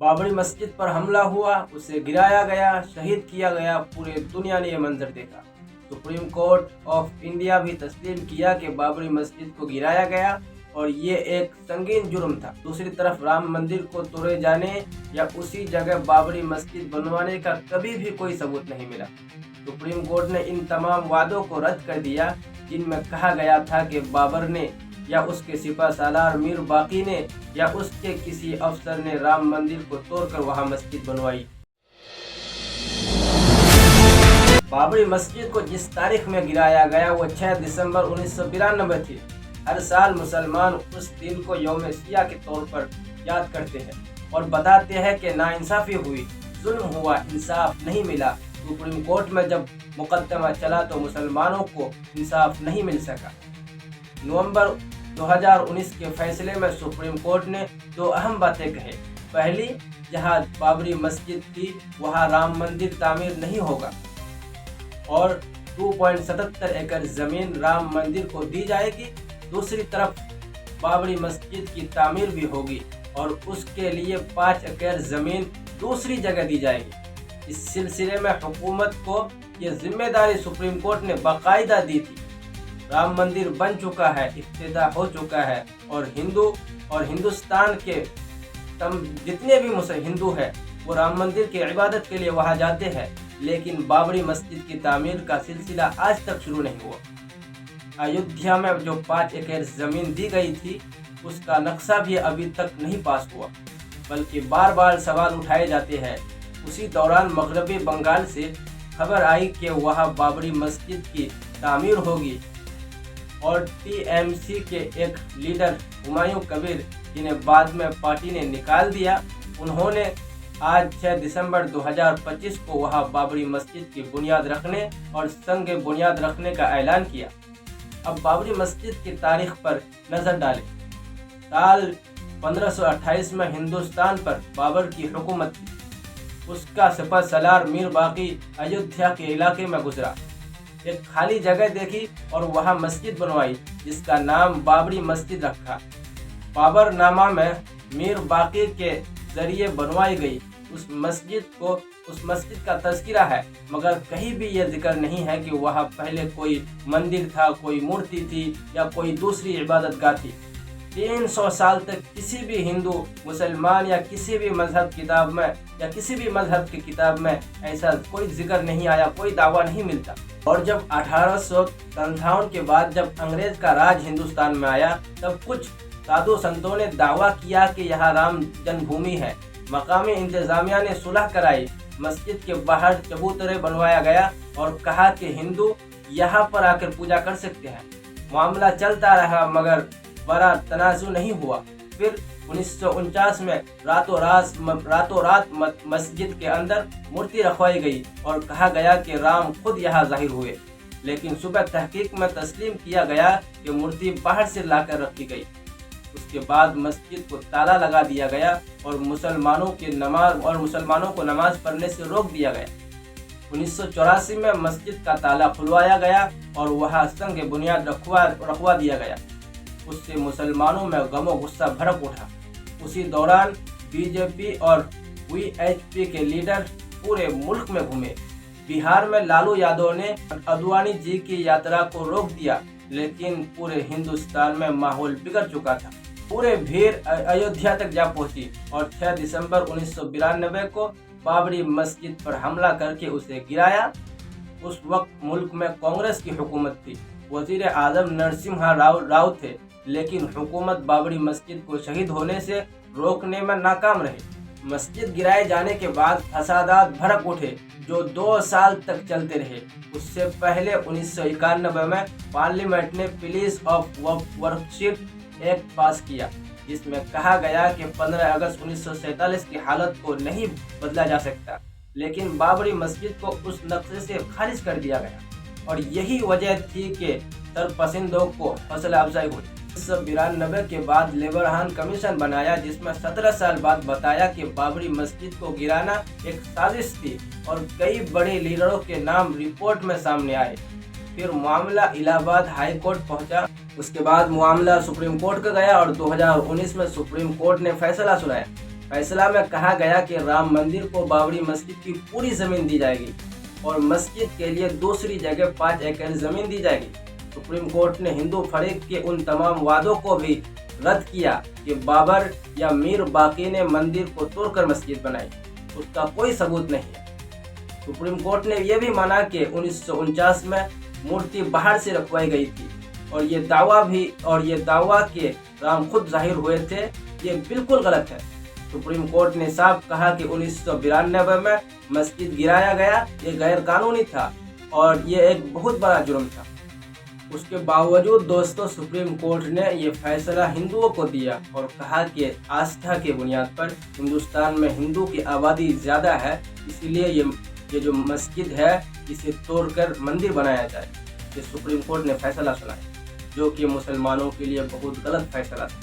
बाबरी मस्जिद पर हमला हुआ, उसे गिराया गया, शहीद किया गया। पूरे दुनिया ने यह मंजर देखा। सुप्रीम कोर्ट ऑफ इंडिया भी तस्लीम किया कि बाबरी मस्जिद को गिराया गया और ये एक संगीन जुर्म था। दूसरी तरफ राम मंदिर को तोड़े जाने या उसी जगह बाबरी मस्जिद बनवाने का कभी भी कोई सबूत नहीं मिला। सुप्रीम कोर्ट ने इन तमाम वादों को रद्द कर दिया जिनमें कहा गया था कि बाबर ने या उसके सिपह सालार मीर बाकी ने या उसके किसी अफसर ने राम मंदिर को तोड़कर वहां मस्जिद बनवाई। बाबरी मस्जिद को जिस तारीख में गिराया गया वो 6 दिसंबर 1992 थी। हर साल मुसलमान उस दिन को यौम सिया के तौर पर याद करते हैं और बताते हैं कि नाइंसाफी हुई, जुल्म हुआ, इंसाफ नहीं मिला। सुप्रीम कोर्ट में जब मुकदमा चला तो मुसलमानों को इंसाफ नहीं मिल सका। नवंबर 2019 के फैसले में सुप्रीम कोर्ट ने 2 अहम बातें कही। पहली, जहां बाबरी मस्जिद थी वहां राम मंदिर तामीर नहीं होगा और 2.77 एकड़ जमीन राम मंदिर को दी जाएगी। दूसरी तरफ बाबरी मस्जिद की तामीर भी होगी और उसके लिए 5 एकड़ जमीन दूसरी जगह दी जाएगी। इस सिलसिले में हुकूमत को ये जिम्मेदारी सुप्रीम कोर्ट ने बाकायदा दी थी। राम मंदिर बन चुका है, इफ्तिताह हो चुका है और हिंदू और हिंदुस्तान के जितने भी हिंदू हैं वो राम मंदिर की इबादत के लिए वहां जाते हैं, लेकिन बाबरी मस्जिद की तामीर का सिलसिला आज तक शुरू नहीं हुआ। अयोध्या में जो 5 एकड़ जमीन दी गई थी उसका नक्शा भी अभी तक नहीं पास हुआ, बल्कि बार बार सवाल उठाए जाते हैं। उसी दौरान मगरबी बंगाल से खबर आई कि वहां बाबरी मस्जिद की तामीर होगी और टीएमसी के एक लीडर हुमायूं कबीर, जिन्हें बाद में पार्टी ने निकाल दिया, उन्होंने आज 6 दिसंबर 2025 को वहां बाबरी मस्जिद की बुनियाद रखने और संग बुनियाद रखने का ऐलान किया। अब बाबरी मस्जिद की तारीख पर नजर डालें। साल 1528 में हिंदुस्तान पर बाबर की हुकूमत थी। उसका सिपह सलार मीर बाकी अयोध्या के इलाके में गुजरा। एक खाली जगह देखी और वहां मस्जिद बनवाई जिसका नाम बाबरी मस्जिद रखा। बाबर नामा में मीर बाकी के जरिए बनवाई गई उस मस्जिद का तज़किरा है, मगर कहीं भी यह जिक्र नहीं है कि वहां पहले कोई मंदिर था, कोई मूर्ति थी या कोई दूसरी इबादतगाह थी। 300 साल तक किसी भी हिंदू, मुसलमान या किसी भी मजहब किताब में या किसी भी मजहब की किताब में ऐसा कोई जिक्र नहीं आया, कोई दावा नहीं मिलता। और जब 1857 के बाद जब अंग्रेज का राज हिंदुस्तान में आया तब कुछ साधु संतों ने दावा किया कि यहाँ राम जन्मभूमि है। मकामी इंतजामिया ने सुलह कराई, मस्जिद के बाहर चबूतरे बनवाया गया और कहा कि हिंदू यहाँ पर आकर पूजा कर सकते हैं। मामला चलता रहा मगर बड़ा तनाज़ु नहीं हुआ। फिर 1949 में रातों रात मस्जिद के अंदर मूर्ति रखवाई गई और कहा गया कि राम खुद यहाँ जाहिर हुए, लेकिन सुबह तहकीक में तस्लीम किया गया कि मूर्ति बाहर से लाकर रखी गई। उसके बाद मस्जिद को ताला लगा दिया गया और मुसलमानों को नमाज पढ़ने से रोक दिया गया। 1984 में मस्जिद का ताला खुलवाया गया और वहाँ संग बुनियाद रखवा दिया गया। उससे मुसलमानों में गमो गुस्सा भड़क उठा। उसी दौरान बीजेपी और वीएचपी के लीडर पूरे मुल्क में घूमे। बिहार में लालू यादव ने अडवाणी जी की यात्रा को रोक दिया, लेकिन पूरे हिंदुस्तान में माहौल बिगड़ चुका था। पूरे भीड़ अयोध्या तक जा पहुंची और 6 दिसंबर 1992 को बाबरी मस्जिद पर हमला करके उसे गिराया। उस वक्त मुल्क में कांग्रेस की हुकूमत थी। वजीर आजम नरसिम्हा राव थे, लेकिन हुकूमत बाबरी मस्जिद को शहीद होने से रोकने में नाकाम रही। मस्जिद गिराए जाने के बाद फसादात भड़क उठे जो 2 साल तक चलते रहे। उससे पहले 1991 में पार्लियामेंट ने प्लेस ऑफ वर्शिप एक्ट पास किया, जिसमें कहा गया कि 15 अगस्त 1947 की हालत को नहीं बदला जा सकता, लेकिन बाबरी मस्जिद को उस नक्शे से खारिज कर दिया गया और यही वजह थी कि सरपसंदों को हौसला अफजाई हुई। 1992 के बाद लेबरहान कमीशन बनाया, जिसमें 17 साल बाद बताया कि बाबरी मस्जिद को गिराना एक साजिश थी और कई बड़े लीडरों के नाम रिपोर्ट में सामने आए। फिर मामला इलाहाबाद हाई कोर्ट पहुंचा। उसके बाद मामला सुप्रीम कोर्ट का गया और 2019 में सुप्रीम कोर्ट ने फैसला सुनाया। फैसला में कहा गया कि राम मंदिर को बाबरी मस्जिद की पूरी जमीन दी जाएगी और मस्जिद के लिए दूसरी जगह 5 एकड़ जमीन दी जाएगी। सुप्रीम कोर्ट ने हिंदू फरीक के उन तमाम वादों को भी रद्द किया कि बाबर या मीर बाकी ने मंदिर को तोड़कर मस्जिद बनाई, उसका कोई सबूत नहीं है। सुप्रीम कोर्ट ने यह भी माना कि 1949 में मूर्ति बाहर से रखवाई गई थी और ये दावा कि राम खुद जाहिर हुए थे, ये बिल्कुल गलत है। सुप्रीम कोर्ट ने साफ कहा कि 1992 में मस्जिद गिराया गया, ये गैर कानूनी था और ये एक बहुत बड़ा जुर्म था। उसके बावजूद दोस्तों सुप्रीम कोर्ट ने ये फैसला हिंदुओं को दिया और कहा कि आस्था के बुनियाद पर हिंदुस्तान में हिंदू की आबादी ज़्यादा है, इसीलिए ये जो मस्जिद है इसे तोड़कर मंदिर बनाया जाए। ये सुप्रीम कोर्ट ने फैसला सुनाया, जो कि मुसलमानों के लिए बहुत गलत फैसला था।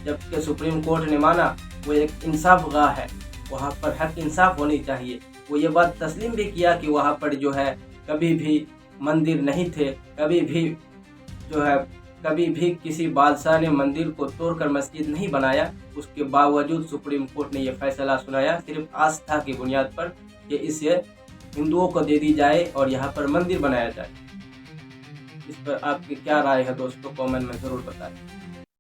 जबकि सुप्रीम कोर्ट ने माना वो एक इंसाफ गाह है, वहाँ पर हक इंसाफ होनी चाहिए। वो ये बात तस्लीम भी किया कि वहाँ पर जो है कभी भी मंदिर नहीं थे, कभी भी किसी बादशाह ने मंदिर को तोड़कर मस्जिद नहीं बनाया। उसके बावजूद सुप्रीम कोर्ट ने यह फैसला सुनाया सिर्फ आस्था की बुनियाद पर कि इसे हिंदुओं को दे दी जाए और यहाँ पर मंदिर बनाया जाए। इस पर आपकी क्या राय है दोस्तों, कमेंट में ज़रूर बताएं।